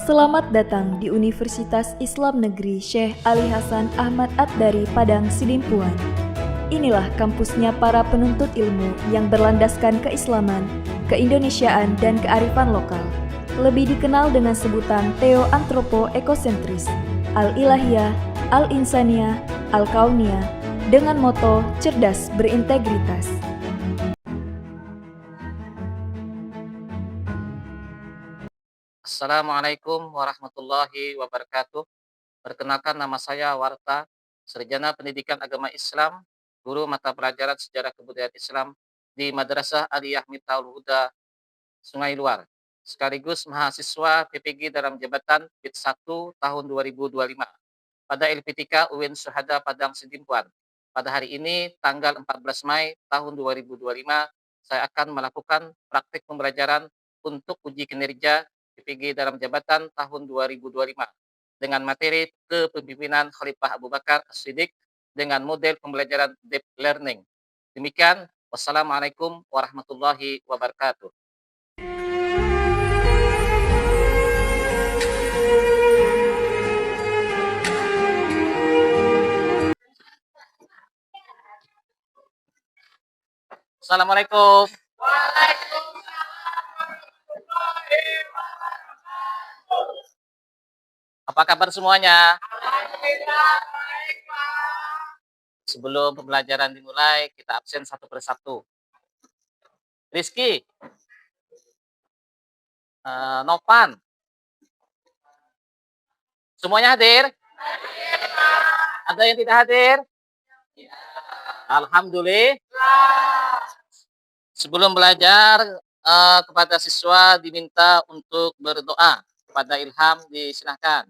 Selamat datang di Universitas Islam Negeri Syekh Ali Hasan Ahmad At-Dari Padang Sidimpuan. Inilah kampusnya para penuntut ilmu yang berlandaskan keislaman, keindonesiaan, dan kearifan lokal. Lebih dikenal dengan sebutan Theo-Antropo-Ekosentris, Al-Ilahiyah, Al-Insaniyah, Al-Kauniyah, dengan moto cerdas berintegritas. Assalamualaikum warahmatullahi wabarakatuh. Perkenalkan, nama saya Warta, Sarjana Pendidikan Agama Islam, guru mata pelajaran Sejarah Kebudayaan Islam di Madrasah Aliyah Miftahul Huda, Sungai Luar, sekaligus mahasiswa PPG dalam jabatan PIT 1 tahun 2025 pada LPTK UIN Syuhada Padang Sidimpuan. Pada hari ini, tanggal 14 Mei tahun 2025, saya akan melakukan praktik pembelajaran untuk uji kinerja PPG dalam jabatan tahun 2025 dengan materi kepemimpinan Khalifah Abu Bakar As-Siddiq dengan model pembelajaran deep learning. Demikian, wassalamualaikum warahmatullahi wabarakatuh. Assalamualaikum. Apa kabar semuanya? Sebelum pembelajaran dimulai, kita absen satu persatu. Rizky, Novan, semuanya hadir? Ada yang tidak hadir? Alhamdulillah. Sebelum belajar, kepada siswa diminta untuk berdoa. Kepada Ilham, disilahkan.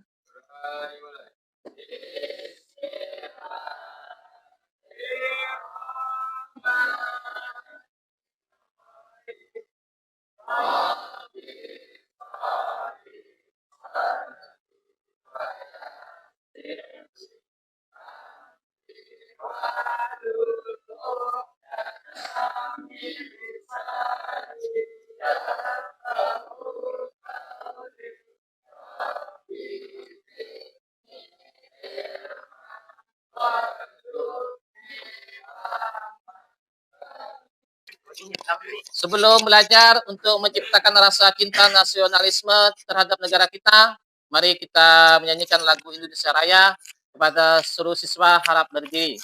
Sebelum belajar untuk menciptakan rasa cinta nasionalisme terhadap negara kita, mari kita menyanyikan lagu Indonesia Raya. Kepada seluruh siswa harap berdiri.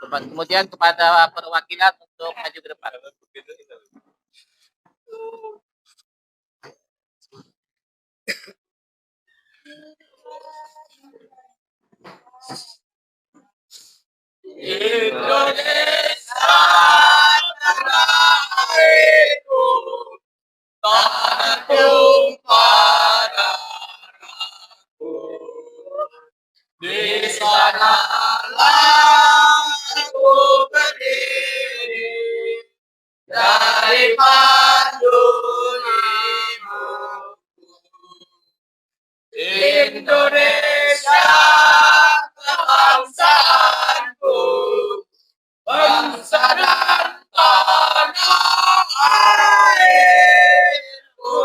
Kemudian kepada perwakilan untuk maju ke depan. Indonesia tanah airku, tanah tumpah darahku. Di sanalah aku berdiri dari pandu ibuku. Indonesia kebangsaanku, bangsa dan tanah airku.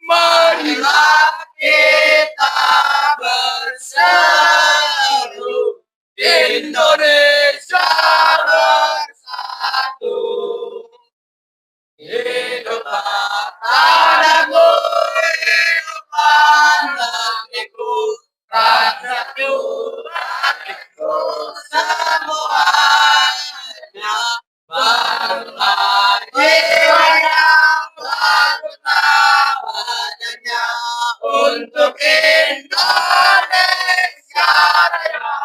Marilah kita bersatu, Indonesia bersatu. Hiduplah tanahku, hiduplah negeriku, rakyatku, rakyatku semuanya. Barulah jiwanya, barulah badannya untuk Indonesia Raya.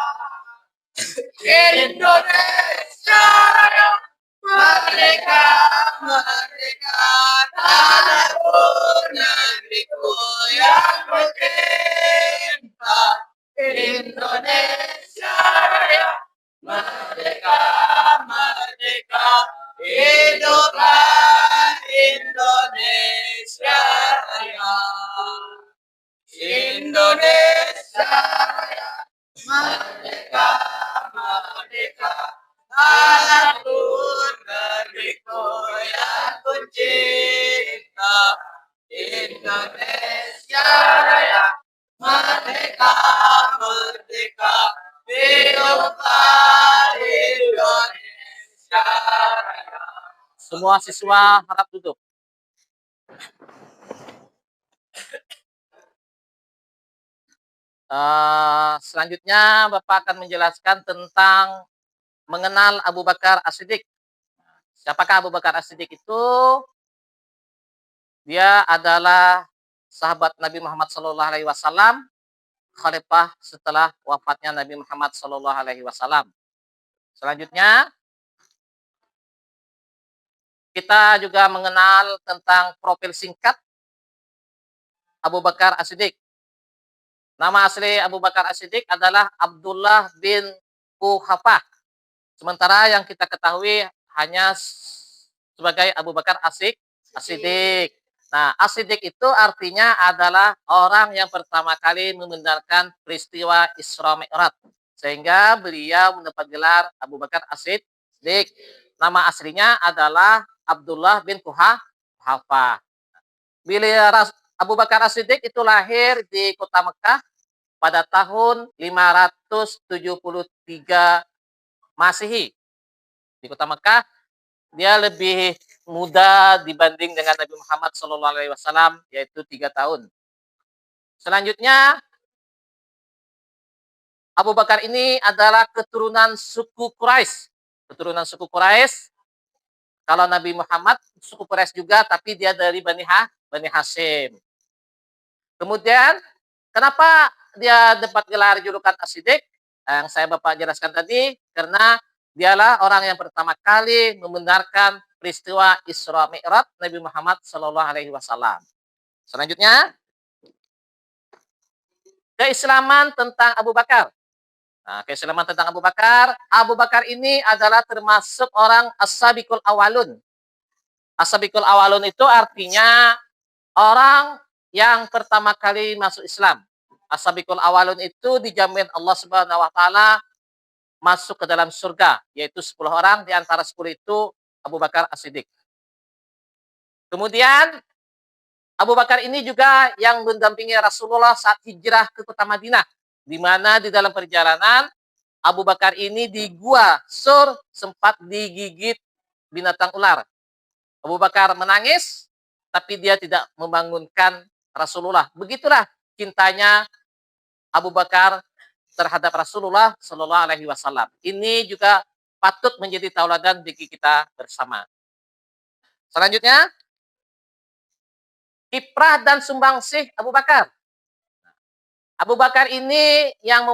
Indonesia Raya, merdeka, merdeka, tanahku, negeriku yang kucinta. Indonesia Raya, merdeka, merdeka, hiduplah Indonesia Raya. Indonesia Raya, merdeka, merdeka, tanahku, negeriku yang kucinta. Indonesia Raya, Semua siswa harap duduk. Selanjutnya Bapak akan menjelaskan tentang mengenal Abu Bakar As-Siddiq. Siapakah Abu Bakar As-Siddiq itu? Dia adalah sahabat Nabi Muhammad SAW, khalifah setelah wafatnya Nabi Muhammad SAW. Selanjutnya, kita juga mengenal tentang profil singkat Abu Bakar As-Siddiq. Nama asli Abu Bakar As-Siddiq adalah Abdullah bin Quhafah. Sementara yang kita ketahui hanya sebagai Abu Bakar As-Siddiq. Nah, As-Siddiq itu artinya adalah orang yang pertama kali membenarkan peristiwa Isra Mi'raj. Sehingga beliau mendapat gelar Abu Bakar As-Siddiq. Nama aslinya adalah Abdullah bin Quhafah. Abu Bakar As-Siddiq itu lahir di kota Mekah pada tahun 573 Masehi. Di kota Mekah, dia lebih muda dibanding dengan Nabi Muhammad SAW, yaitu 3 tahun. Selanjutnya, Abu Bakar ini adalah keturunan suku Quraisy. Keturunan suku Quraisy. Kalau Nabi Muhammad suku Quraisy juga, tapi dia dari Bani Hashim. Kemudian, kenapa dia dapat gelar julukan As-Siddiq? Yang saya Bapak jelaskan tadi, karena dialah orang yang pertama kali membenarkan peristiwa Isra Mi'raj Nabi Muhammad SAW. Selanjutnya, keislaman tentang Abu Bakar. Nah, keislaman tentang Abu Bakar. Abu Bakar ini adalah termasuk orang as-sabiqul awalun. As-sabiqul awalun itu artinya orang yang pertama kali masuk Islam. As-sabiqul awalun itu dijamin Allah Subhanahu wa taala masuk ke dalam surga, yaitu 10 orang, di antara 10 itu Abu Bakar As-Siddiq. Kemudian Abu Bakar ini juga yang mendampingi Rasulullah saat hijrah ke kota Madinah, di mana di dalam perjalanan Abu Bakar ini di gua Sur sempat digigit binatang ular. Abu Bakar menangis, tapi dia tidak membangunkan Rasulullah. Begitulah cintanya Abu Bakar terhadap Rasulullah Shallallahu Alaihi Wasallam. Ini juga patut menjadi tauladan bagi kita bersama. Selanjutnya, kiprah dan sumbangsih Abu Bakar. Abu Bakar ini yang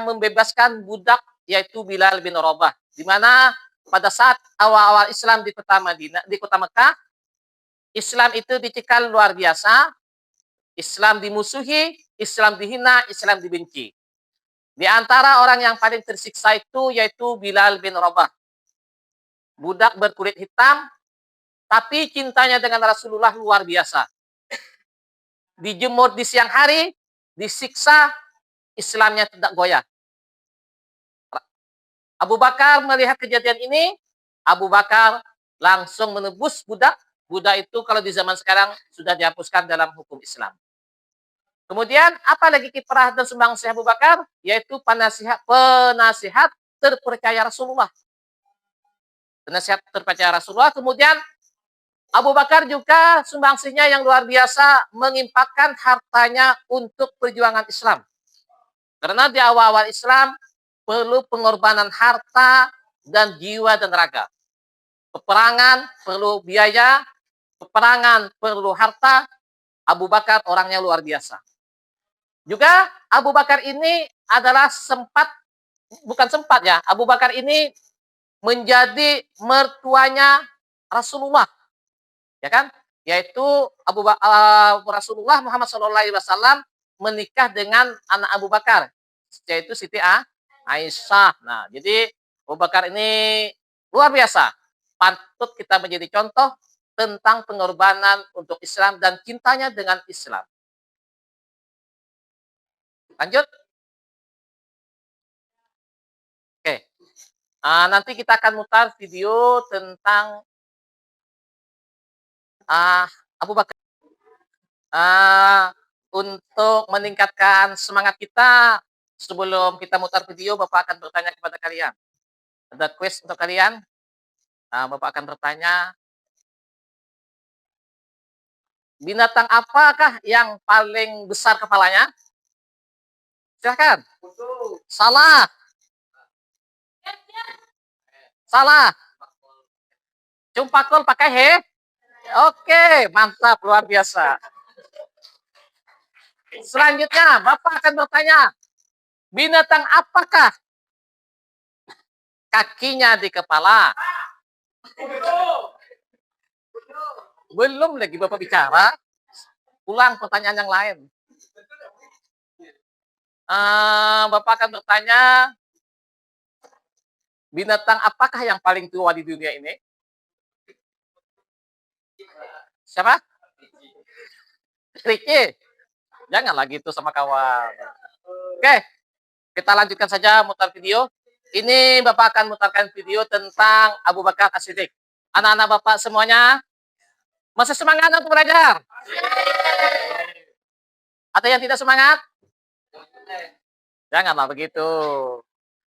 membebaskan budak, yaitu Bilal bin Rabah, di mana pada saat awal-awal Islam di kota Madinah, di kota Mekah, Islam itu dicekal luar biasa. Islam dimusuhi, Islam dihina, Islam dibenci. Di antara orang yang paling tersiksa itu yaitu Bilal bin Rabah. Budak berkulit hitam, tapi cintanya dengan Rasulullah luar biasa. Dijemur di siang hari, disiksa, Islamnya tidak goyah. Abu Bakar melihat kejadian ini, Abu Bakar langsung menebus budak. Budak itu kalau di zaman sekarang sudah dihapuskan dalam hukum Islam. Kemudian apa lagi kiprah dan sumbangsih Abu Bakar? Yaitu penasihat terpercaya Rasulullah. Penasihat terpercaya Rasulullah. Kemudian Abu Bakar juga sumbangsihnya yang luar biasa, mengimpakkan hartanya untuk perjuangan Islam. Karena di awal-awal Islam perlu pengorbanan harta dan jiwa dan raga. Peperangan perlu biaya, peperangan perlu harta. Abu Bakar orangnya luar biasa. Juga Abu Bakar ini adalah Abu Bakar ini menjadi mertuanya Rasulullah, ya kan? Yaitu Rasulullah Muhammad SAW menikah dengan anak Abu Bakar, yaitu Siti Aisyah. Nah, jadi Abu Bakar ini luar biasa. Patut kita menjadi contoh tentang pengorbanan untuk Islam dan cintanya dengan Islam. Lanjut. Oke. Nanti kita akan mutar video tentang Abu Bakar. Untuk meningkatkan semangat kita, sebelum kita mutar video, Bapak akan bertanya kepada kalian. Ada quiz untuk kalian. Nah, Bapak akan bertanya, binatang apakah yang paling besar kepalanya? Silahkan. Salah. Salah. Cumpakul pakai he? Oke, mantap, luar biasa. Selanjutnya, Bapak akan bertanya, binatang apakah kakinya di kepala? Belum lagi Bapak bicara. Ulang pertanyaan yang lain. Bapak akan bertanya, binatang apakah yang paling tua di dunia ini? Siapa? Ricky. Janganlah gitu sama kawan. Oke, kita lanjutkan saja mutar video. Ini Bapak akan mutarkan video tentang Abu Bakar As-Siddiq. Anak-anak Bapak semuanya, masih semangat untuk belajar? Ada yang tidak semangat? Janganlah begitu.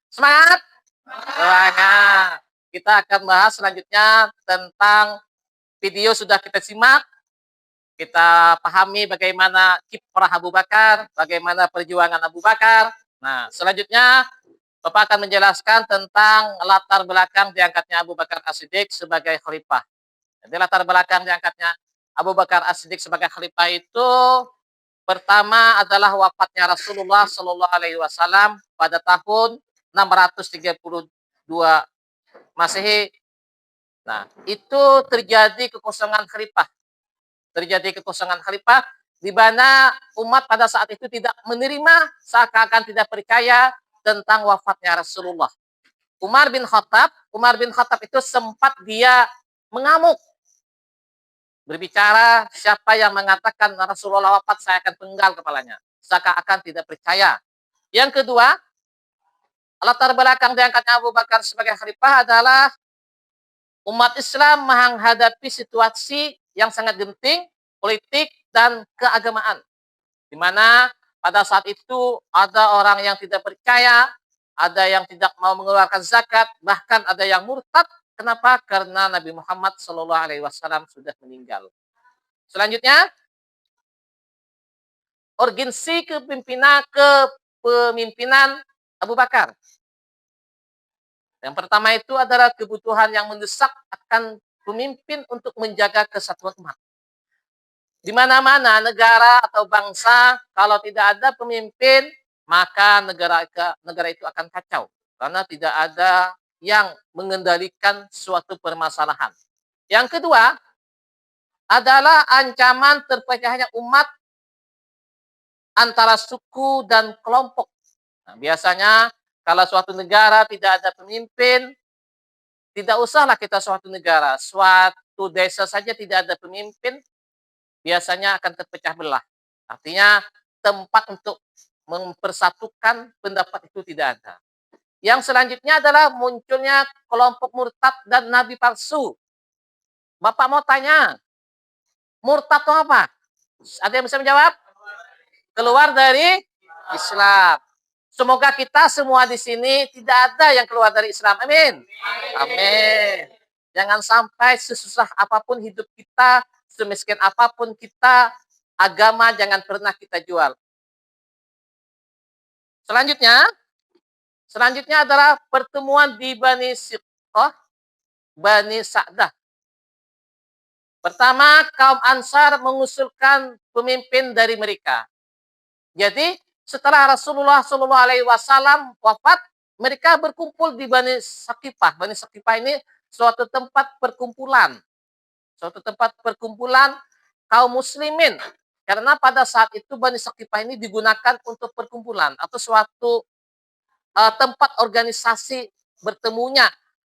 Semangat? Semangat. Kita akan bahas selanjutnya tentang video sudah kita simak. Kita pahami bagaimana kiprah Abu Bakar, bagaimana perjuangan Abu Bakar. Nah, selanjutnya Bapak akan menjelaskan tentang latar belakang diangkatnya Abu Bakar As-Siddiq sebagai khalifah. Jadi latar belakang diangkatnya Abu Bakar As-Siddiq sebagai khalifah itu pertama adalah wafatnya Rasulullah Shallallahu Alaihi Wasallam pada tahun 632 Masehi. Nah, itu terjadi kekosongan khalifah. Terjadi kekosongan khalifah di mana umat pada saat itu tidak menerima, seakan-akan tidak percaya tentang wafatnya Rasulullah. Umar bin Khattab itu sempat dia mengamuk. Berbicara, siapa yang mengatakan Rasulullah wafat, saya akan penggal kepalanya. Seakan-akan tidak percaya. Yang kedua, latar belakang diangkatnya Abu Bakar sebagai khalifah adalah umat Islam menghadapi situasi yang sangat genting, politik dan keagamaan. Di mana pada saat itu ada orang yang tidak percaya, ada yang tidak mau mengeluarkan zakat, bahkan ada yang murtad. Kenapa? Karena Nabi Muhammad SAW sudah meninggal. Selanjutnya, urgensi kepemimpinan Abu Bakar. Yang pertama itu adalah kebutuhan yang mendesak akan pemimpin untuk menjaga kesatuan umat. Di mana-mana negara atau bangsa, kalau tidak ada pemimpin, maka negara itu akan kacau. Karena tidak ada yang mengendalikan suatu permasalahan. Yang kedua, adalah ancaman terpecahnya umat antara suku dan kelompok. Nah, biasanya kalau suatu negara tidak ada pemimpin, tidak usahlah kita suatu negara, suatu desa saja tidak ada pemimpin, biasanya akan terpecah belah. Artinya tempat untuk mempersatukan pendapat itu tidak ada. Yang selanjutnya adalah munculnya kelompok murtad dan nabi palsu. Bapak mau tanya, murtad itu apa? Ada yang bisa menjawab? Keluar dari Islam. Semoga kita semua di sini tidak ada yang keluar dari Islam. Amin. Amin. Jangan sampai sesusah apapun hidup kita, semiskin apapun kita, agama jangan pernah kita jual. Selanjutnya adalah pertemuan di Bani Siqqah, Bani Sa'dah. Pertama, kaum Ansar mengusulkan pemimpin dari mereka. Jadi, setelah Rasulullah SAW wafat, mereka berkumpul di Bani Saqifah. Bani Saqifah ini suatu tempat perkumpulan. Suatu tempat perkumpulan kaum muslimin. Karena pada saat itu Bani Saqifah ini digunakan untuk perkumpulan atau suatu tempat organisasi bertemunya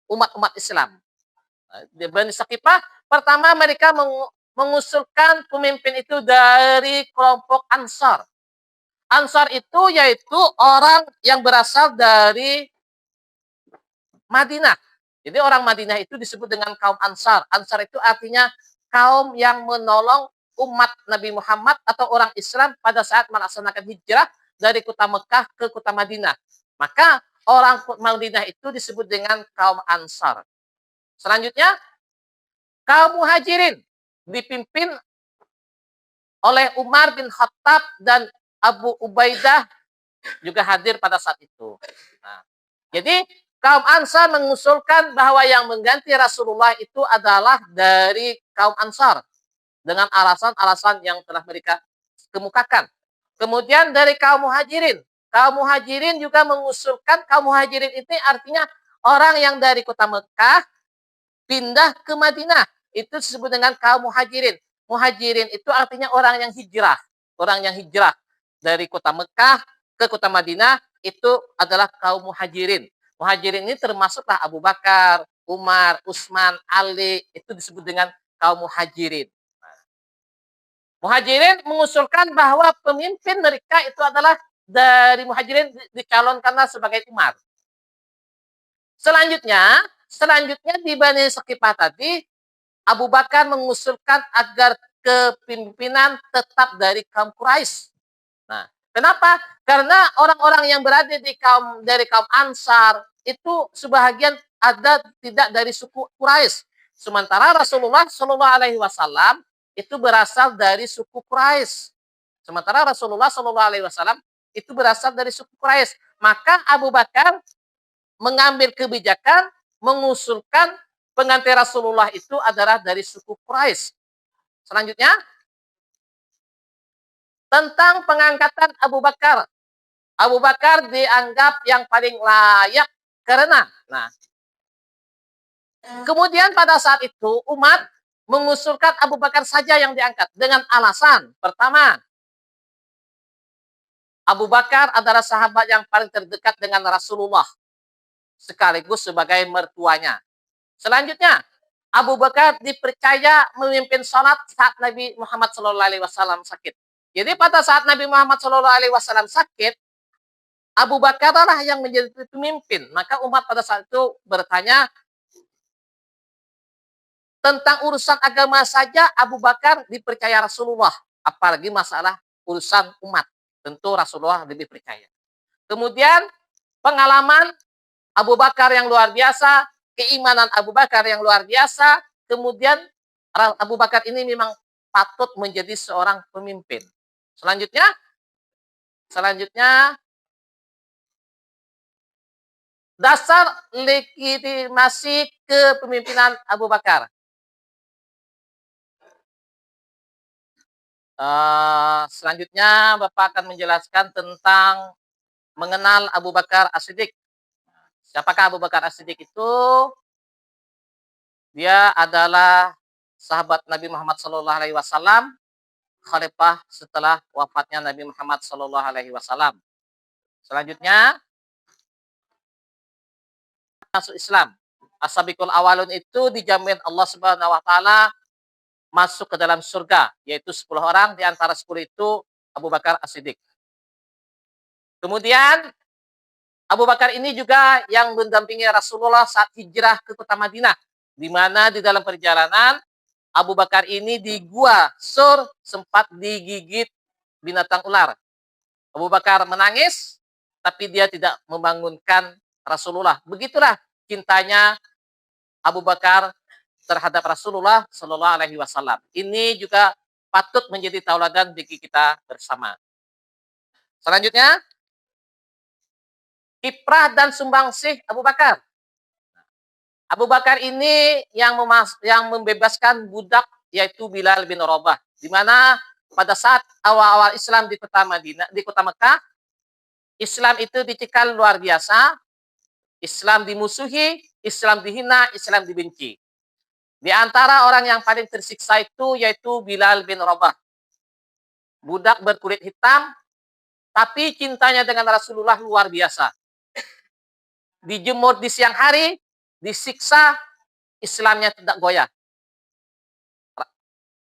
umat-umat Islam. Di Bani Saqifah, pertama mereka mengusulkan pemimpin itu dari kelompok Ansar. Ansar itu yaitu orang yang berasal dari Madinah. Jadi orang Madinah itu disebut dengan kaum Ansar. Ansar itu artinya kaum yang menolong umat Nabi Muhammad atau orang Islam pada saat melaksanakan hijrah dari kota Mekah ke kota Madinah. Maka orang Madinah itu disebut dengan kaum Ansar. Selanjutnya, kaum Muhajirin dipimpin oleh Umar bin Khattab dan Abu Ubaidah juga hadir pada saat itu. Nah, jadi kaum Ansar mengusulkan bahwa yang mengganti Rasulullah itu adalah dari kaum Ansar dengan alasan-alasan yang telah mereka kemukakan. Kemudian dari kaum Muhajirin juga mengusulkan, kaum Muhajirin ini artinya orang yang dari kota Mekah pindah ke Madinah. Itu disebut dengan kaum Muhajirin. Muhajirin itu artinya orang yang hijrah. Orang yang hijrah dari kota Mekah ke kota Madinah itu adalah kaum Muhajirin. Muhajirin ini termasuklah Abu Bakar, Umar, Utsman, Ali, itu disebut dengan kaum Muhajirin. Muhajirin mengusulkan bahwa pemimpin mereka itu adalah dari Muhajirin dicalonkanlah sebagai Umar. Selanjutnya di Bani Saqifah tadi, Abu Bakar mengusulkan agar kepemimpinan tetap dari kaum Quraisy. Nah, kenapa? Karena orang-orang yang berada dari kaum Ansar itu sebahagian ada tidak dari suku Quraisy. Sementara Rasulullah Shallallahu Alaihi Wasallam itu berasal dari suku Quraisy. Sementara Rasulullah Shallallahu Alaihi Wasallam itu berasal dari suku Quraisy. Maka Abu Bakar mengambil kebijakan mengusulkan pengganti Rasulullah itu adalah dari suku Quraisy. Selanjutnya, tentang pengangkatan Abu Bakar. Abu Bakar dianggap yang paling layak karena, kemudian pada saat itu umat mengusulkan Abu Bakar saja yang diangkat dengan alasan pertama, Abu Bakar adalah sahabat yang paling terdekat dengan Rasulullah sekaligus sebagai mertuanya. Selanjutnya, Abu Bakar dipercaya memimpin salat saat Nabi Muhammad SAW sakit. Jadi pada saat Nabi Muhammad SAW sakit, Abu Bakar lah yang menjadi pemimpin. Maka umat pada saat itu bertanya, tentang urusan agama saja Abu Bakar dipercaya Rasulullah. Apalagi masalah urusan umat. Tentu Rasulullah lebih percaya. Kemudian pengalaman Abu Bakar yang luar biasa, keimanan Abu Bakar yang luar biasa, kemudian Abu Bakar ini memang patut menjadi seorang pemimpin. Selanjutnya dasar legitimasi kepemimpinan Abu Bakar. Selanjutnya Bapak akan menjelaskan tentang mengenal Abu Bakar As-Siddiq. Siapakah Abu Bakar As-Siddiq itu? Dia adalah sahabat Nabi Muhammad SAW, khalifah setelah wafatnya Nabi Muhammad SAW. Selanjutnya masuk Islam. As-sabiqul awalun itu dijamin Allah Subhanahu wa taala masuk ke dalam surga, yaitu 10 orang, di antara 10 itu Abu Bakar As-Siddiq. Kemudian Abu Bakar ini juga yang mendampingi Rasulullah saat hijrah ke kota Madinah, di mana di dalam perjalanan Abu Bakar ini di Gua Sur sempat digigit binatang ular. Abu Bakar menangis, tapi dia tidak membangunkan Rasulullah. Begitulah cintanya Abu Bakar terhadap Rasulullah Shallallahu Alaihi Wasallam. Ini juga patut menjadi tauladan bagi kita bersama. Selanjutnya, kiprah dan sumbangsih Abu Bakar. Abu Bakar ini yang membebaskan budak, yaitu Bilal bin Rabah, di mana pada saat awal-awal Islam di kota Madinah, di kota Mekah, Islam itu dicekal luar biasa. Islam dimusuhi, Islam dihina, Islam dibenci. Di antara orang yang paling tersiksa itu yaitu Bilal bin Rabah. Budak berkulit hitam, tapi cintanya dengan Rasulullah luar biasa. Dijemur di siang hari, disiksa, Islamnya tidak goyah.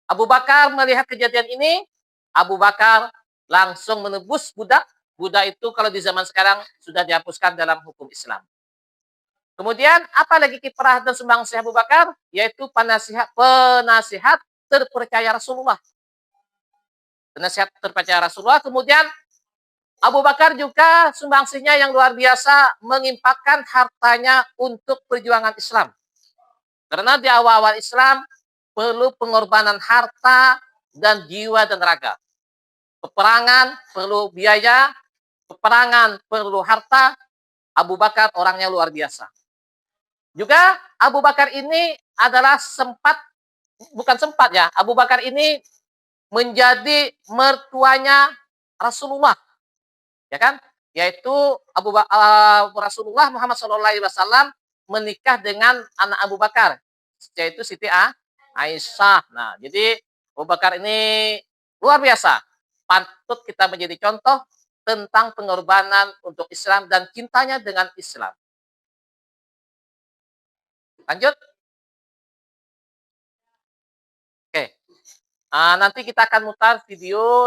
Abu Bakar melihat kejadian ini, Abu Bakar langsung menebus budak. Budak itu kalau di zaman sekarang sudah dihapuskan dalam hukum Islam. Kemudian apa lagi kiprah dan sumbangsih Abu Bakar? Yaitu penasihat terpercaya Rasulullah. Penasihat terpercaya Rasulullah. Kemudian Abu Bakar juga sumbangsinya yang luar biasa, mengimpakkan hartanya untuk perjuangan Islam. Karena di awal-awal Islam perlu pengorbanan harta dan jiwa dan raga. Peperangan perlu biaya, peperangan perlu harta. Abu Bakar orangnya luar biasa. Juga Abu Bakar ini adalah bukan sempat ya, Abu Bakar ini menjadi mertuanya Rasulullah, ya kan? Yaitu Rasulullah Muhammad SAW menikah dengan anak Abu Bakar, yaitu Siti Aisyah. Nah, jadi Abu Bakar ini luar biasa. Patut kita menjadi contoh tentang pengorbanan untuk Islam dan cintanya dengan Islam. Lanjut. Oke. Nanti kita akan mutar video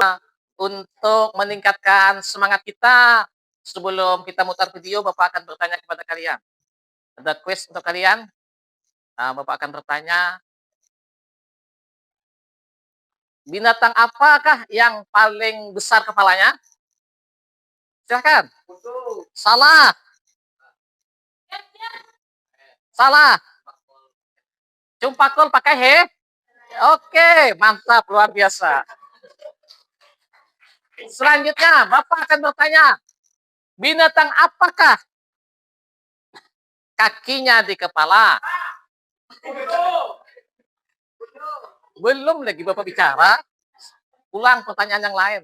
untuk meningkatkan semangat kita. Sebelum kita mutar video, Bapak akan bertanya kepada kalian. Ada quiz untuk kalian. Bapak akan bertanya, binatang apakah yang paling besar kepalanya? Silahkan. Salah. Salah. Cumpakul pakai he. Oke, mantap, luar biasa. Selanjutnya, Bapak akan bertanya, binatang apakah kakinya di kepala? Belum lagi Bapak bicara. Ulang pertanyaan yang lain.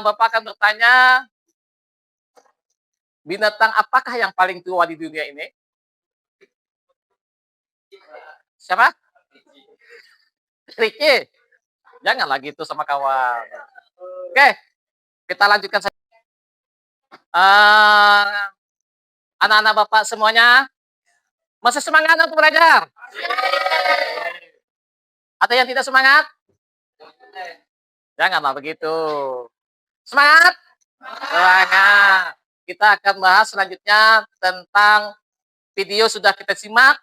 Bapak akan bertanya, binatang apakah yang paling tua di dunia ini? Siapa? Ricky. Jangan lagi itu sama kawan. Oke, kita lanjutkan saja. Anak-anak Bapak semuanya, masih semangat untuk belajar? Ada yang tidak semangat? Janganlah begitu. Semangat? Semangat. Kita akan bahas selanjutnya tentang video sudah kita simak.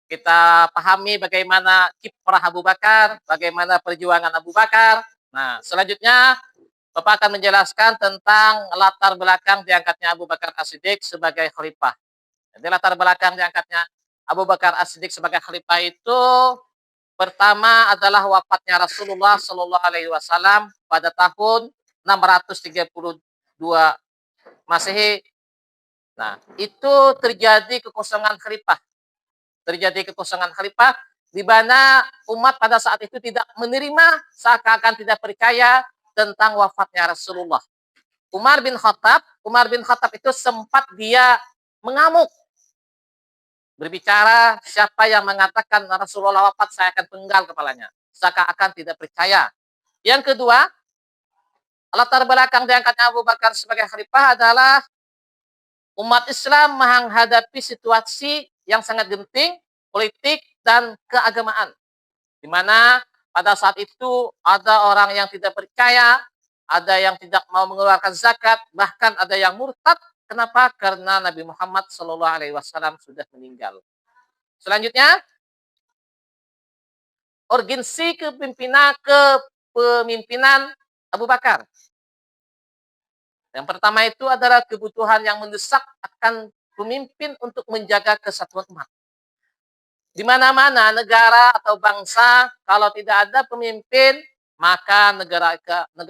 Kita pahami bagaimana kiprah Abu Bakar, bagaimana perjuangan Abu Bakar. Nah, selanjutnya Bapak akan menjelaskan tentang latar belakang diangkatnya Abu Bakar As-Siddiq sebagai khalifah. Jadi latar belakang diangkatnya Abu Bakar As-Siddiq sebagai khalifah itu pertama adalah wafatnya Rasulullah Shallallahu Alaihi Wasallam pada tahun 632 Masehi. Nah, itu terjadi kekosongan khalifah. Terjadi kekosongan khalifah di mana umat pada saat itu tidak menerima, seakan-akan tidak percaya tentang wafatnya Rasulullah. Umar bin Khattab itu sempat dia mengamuk. Berbicara, siapa yang mengatakan Rasulullah wafat, saya akan penggal kepalanya. Seakan-akan tidak percaya. Yang kedua, latar belakang diangkatnya Abu Bakar sebagai khalifah adalah umat Islam menghadapi situasi yang sangat genting, politik dan keagamaan. Di mana pada saat itu ada orang yang tidak percaya, ada yang tidak mau mengeluarkan zakat, bahkan ada yang murtad. Kenapa? Karena Nabi Muhammad SAW sudah meninggal. Selanjutnya, urgensi kepemimpinan Abu Bakar. Yang pertama itu adalah kebutuhan yang mendesak akan pemimpin untuk menjaga kesatuan umat. Di mana-mana negara atau bangsa, kalau tidak ada pemimpin, maka negara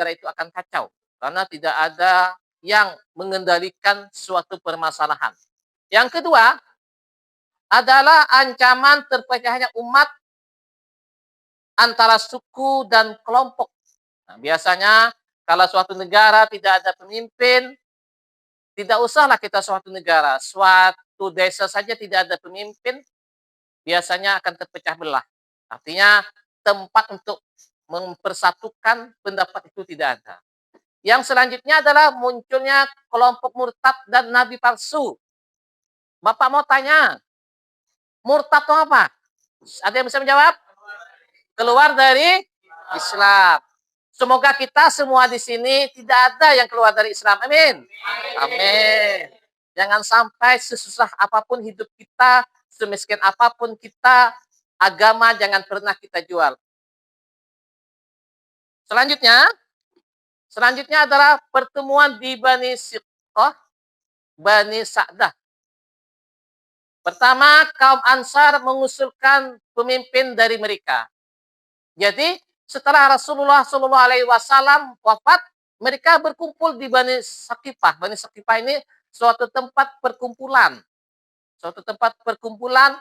itu akan kacau. Karena tidak ada yang mengendalikan suatu permasalahan. Yang kedua adalah ancaman terpecahnya umat antara suku dan kelompok. Nah, biasanya kalau suatu negara tidak ada pemimpin, tidak usahlah kita suatu negara, suatu desa saja tidak ada pemimpin, biasanya akan terpecah belah. Artinya tempat untuk mempersatukan pendapat itu tidak ada. Yang selanjutnya adalah munculnya kelompok murtad dan nabi palsu. Bapak mau tanya, murtad itu apa? Ada yang bisa menjawab? Keluar dari Islam. Semoga kita semua di sini tidak ada yang keluar dari Islam. Amin. Amin. Jangan sampai sesusah apapun hidup kita, semiskin apapun kita, agama jangan pernah kita jual. Selanjutnya, Selanjutnya adalah pertemuan di Bani Siqqah, Bani Sa'dah. Pertama, kaum Ansar mengusulkan pemimpin dari mereka. Jadi, setelah Rasulullah SAW wafat, mereka berkumpul di Bani Saqifah. Bani Saqifah ini suatu tempat perkumpulan. Suatu tempat perkumpulan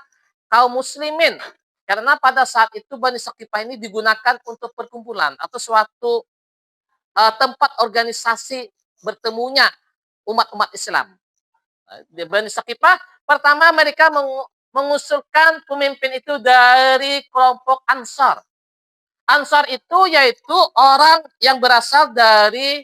kaum muslimin. Karena pada saat itu Bani Saqifah ini digunakan untuk perkumpulan atau suatu tempat organisasi bertemunya umat-umat Islam. Di Bani Saqifah, pertama mereka mengusulkan pemimpin itu dari kelompok Ansar. Ansar itu yaitu orang yang berasal dari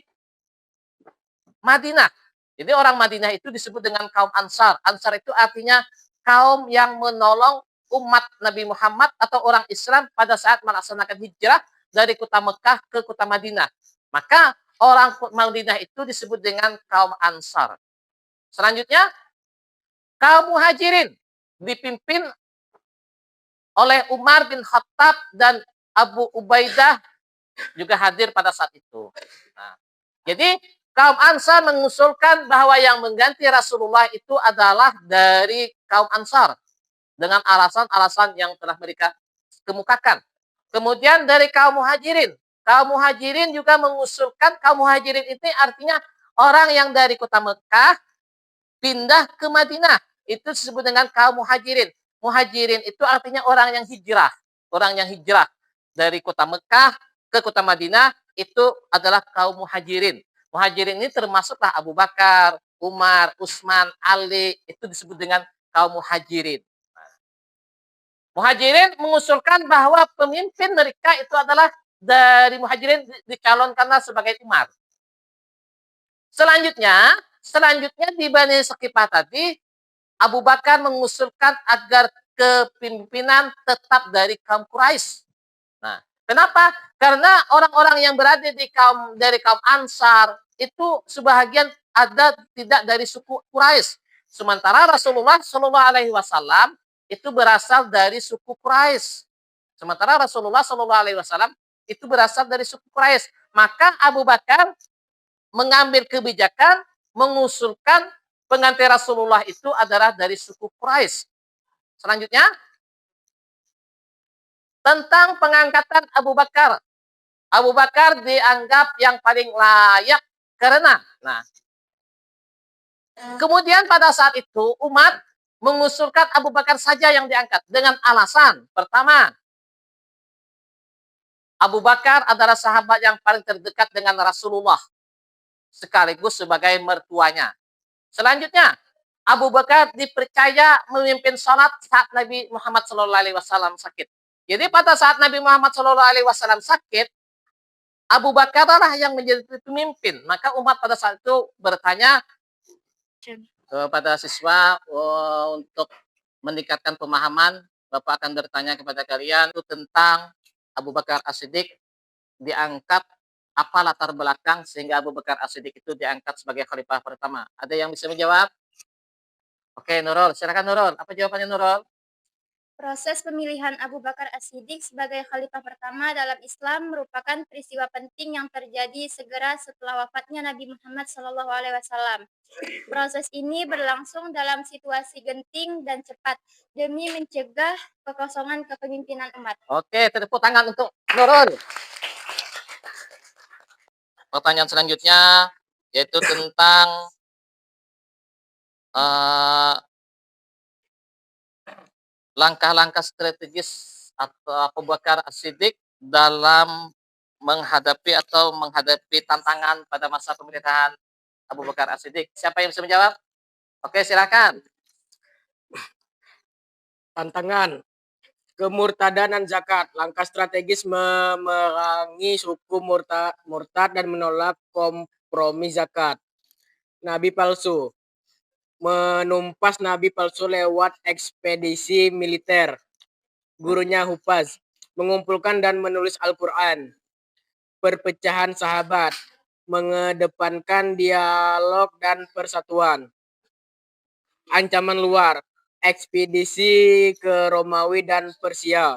Madinah. Jadi orang Madinah itu disebut dengan kaum Ansar. Ansar itu artinya kaum yang menolong umat Nabi Muhammad atau orang Islam pada saat melaksanakan hijrah dari kota Mekah ke kota Madinah. Maka orang Madinah itu disebut dengan kaum Ansar. Selanjutnya, kaum Muhajirin dipimpin oleh Umar bin Khattab dan Abu Ubaidah juga hadir pada saat itu. Nah, jadi kaum Ansar mengusulkan bahwa yang mengganti Rasulullah itu adalah dari kaum Ansar dengan alasan-alasan yang telah mereka kemukakan. Kemudian dari kaum Muhajirin. Kaum Muhajirin juga mengusulkan, kaum Muhajirin itu artinya orang yang dari kota Mekah pindah ke Madinah. Itu disebut dengan kaum Muhajirin. Muhajirin itu artinya orang yang hijrah. Orang yang hijrah dari kota Mekah ke kota Madinah itu adalah kaum Muhajirin. Muhajirin ini termasuklah Abu Bakar, Umar, Utsman, Ali, itu disebut dengan kaum Muhajirin. Muhajirin mengusulkan bahwa pemimpin mereka itu adalah dari Muhajirin dicalonkanlah sebagai Umar. Selanjutnya di Bani Saqifah tadi, Abu Bakar mengusulkan agar kepemimpinan tetap dari kaum Quraisy. Nah, kenapa? Karena orang-orang yang berada dari kaum Ansar itu sebahagian ada tidak dari suku Quraisy. Sementara Rasulullah Shallallahu Alaihi Wasallam itu berasal dari suku Quraisy. Sementara Rasulullah Shallallahu Alaihi Wasallam itu berasal dari suku Quraisy. Maka Abu Bakar mengambil kebijakan mengusulkan pengganti Rasulullah itu adalah dari suku Quraisy. Selanjutnya, tentang pengangkatan Abu Bakar. Abu Bakar dianggap yang paling layak karena, kemudian pada saat itu umat mengusulkan Abu Bakar saja yang diangkat dengan alasan pertama, Abu Bakar adalah sahabat yang paling terdekat dengan Rasulullah sekaligus sebagai mertuanya. Selanjutnya, Abu Bakar dipercaya memimpin salat saat Nabi Muhammad SAW sakit. Jadi pada saat Nabi Muhammad SAW sakit, Abu Bakar lah yang menjadi pemimpin. Maka umat pada saat itu bertanya kepada siswa untuk meningkatkan pemahaman. Bapak akan bertanya kepada kalian itu tentang Abu Bakar As-Siddiq diangkat, apa latar belakang sehingga Abu Bakar As-Siddiq itu diangkat sebagai khalifah pertama. Ada yang bisa menjawab? Oke, Nurul. Silakan Nurul. Apa jawabannya Nurul? Proses pemilihan Abu Bakar As-Siddiq sebagai khalifah pertama dalam Islam merupakan peristiwa penting yang terjadi segera setelah wafatnya Nabi Muhammad SAW. Proses ini berlangsung dalam situasi genting dan cepat demi mencegah kekosongan kepemimpinan umat. Oke, tepuk tangan untuk Nurul. Pertanyaan selanjutnya yaitu tentang langkah-langkah strategis atau Abu Bakar As-Siddiq dalam menghadapi tantangan pada masa pemerintahan Abu Bakar As-Siddiq. Siapa yang bisa menjawab? Oke, silakan. Tantangan kemurtadan dan zakat. Langkah strategis memerangi suku murtad dan menolak kompromi zakat. Nabi palsu. Menumpas nabi palsu lewat ekspedisi militer. Gurunya Hufaz. Mengumpulkan dan menulis Al-Quran. Perpecahan sahabat. Mengedepankan dialog dan persatuan. Ancaman luar. Ekspedisi ke Romawi dan Persia.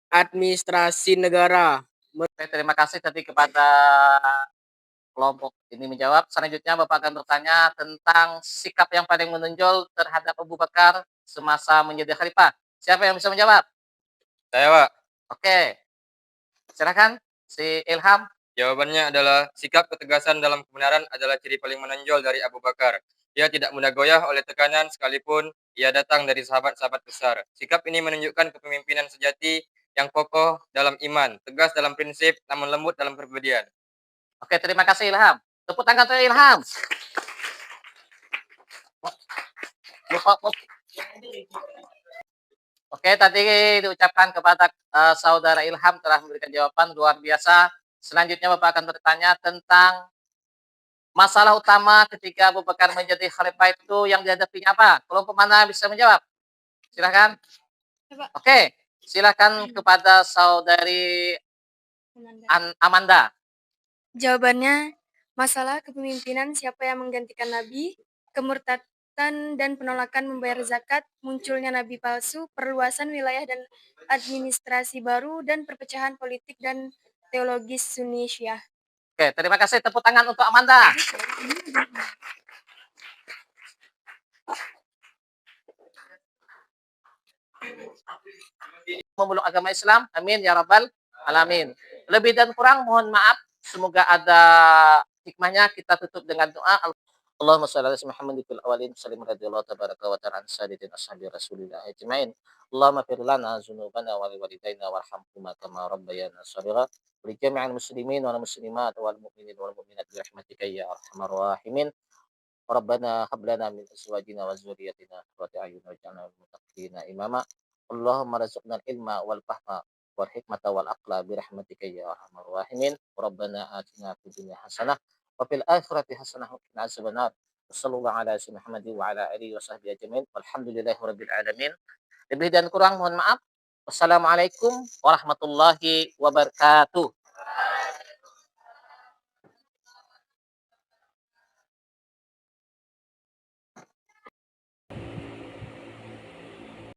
Administrasi negara. Terima kasih tadi kepada kelompok ini menjawab. Selanjutnya Bapak akan bertanya tentang sikap yang paling menonjol terhadap Abu Bakar semasa menjadi khalifah. Siapa yang bisa menjawab? Saya, Pak. Oke, silakan si Ilham. Jawabannya adalah sikap ketegasan dalam kebenaran adalah ciri paling menonjol dari Abu Bakar. Ia tidak mudah goyah oleh tekanan sekalipun ia datang dari sahabat-sahabat besar. Sikap ini menunjukkan kepemimpinan sejati yang kokoh dalam iman, tegas dalam prinsip, namun lembut dalam kepribadian. Oke, terima kasih Ilham. Tepuk tangan untuk Ilham. Oke, tadi diucapkan kepada saudara Ilham telah memberikan jawaban luar biasa. Selanjutnya Bapak akan bertanya tentang masalah utama ketika Abu Bakar menjadi khalifah itu yang dihadapinya apa? Kelompok mana bisa menjawab? Silakan. Oke, silakan kepada saudari Amanda. Jawabannya, masalah kepemimpinan siapa yang menggantikan Nabi, kemurtadan dan penolakan membayar zakat, munculnya Nabi palsu, perluasan wilayah dan administrasi baru, dan perpecahan politik dan teologis Sunni Syiah. Oke, terima kasih. Tepuk tangan untuk Amanda. Memeluk agama Islam. Amin ya rabbal alamin. Lebih dan kurang mohon maaf. Semoga ada hikmahnya. Kita tutup dengan doa. Allahumma shalli ala Muhammad fil awwalin sallim radhiyallahu tabaraka wa ta'ala an sayyidina ashabi rasulillah ajmain. Allahumma fir lana dzunubana wa li walidayna warhamhuma kama rabbayana shaghira. Wa li jami'il muslimin wal muslimat wal mu'minin wal mu'minat bi rahmatika ya arhamar rahimin. Rabbana hab lana min azwajina wa dzurriyyatina qurrata a'yun waj'alna lil muttaqina imama. Allahumma rzuqna ilma wal fahma wal hikmata wal aqla bi rahmatika ya arhamar rahimin. Rabbana atina fid dunya hasanah wa fil akhirati hasanah wa qina adzabannar. Wassallallahu ala sayyidina Muhammad wa ala alihi wa sahbihi ajmain. Walhamdulillahi rabbil alamin. Lebih dan kurang mohon maaf. Wassalamualaikum warahmatullahi wabarakatuh.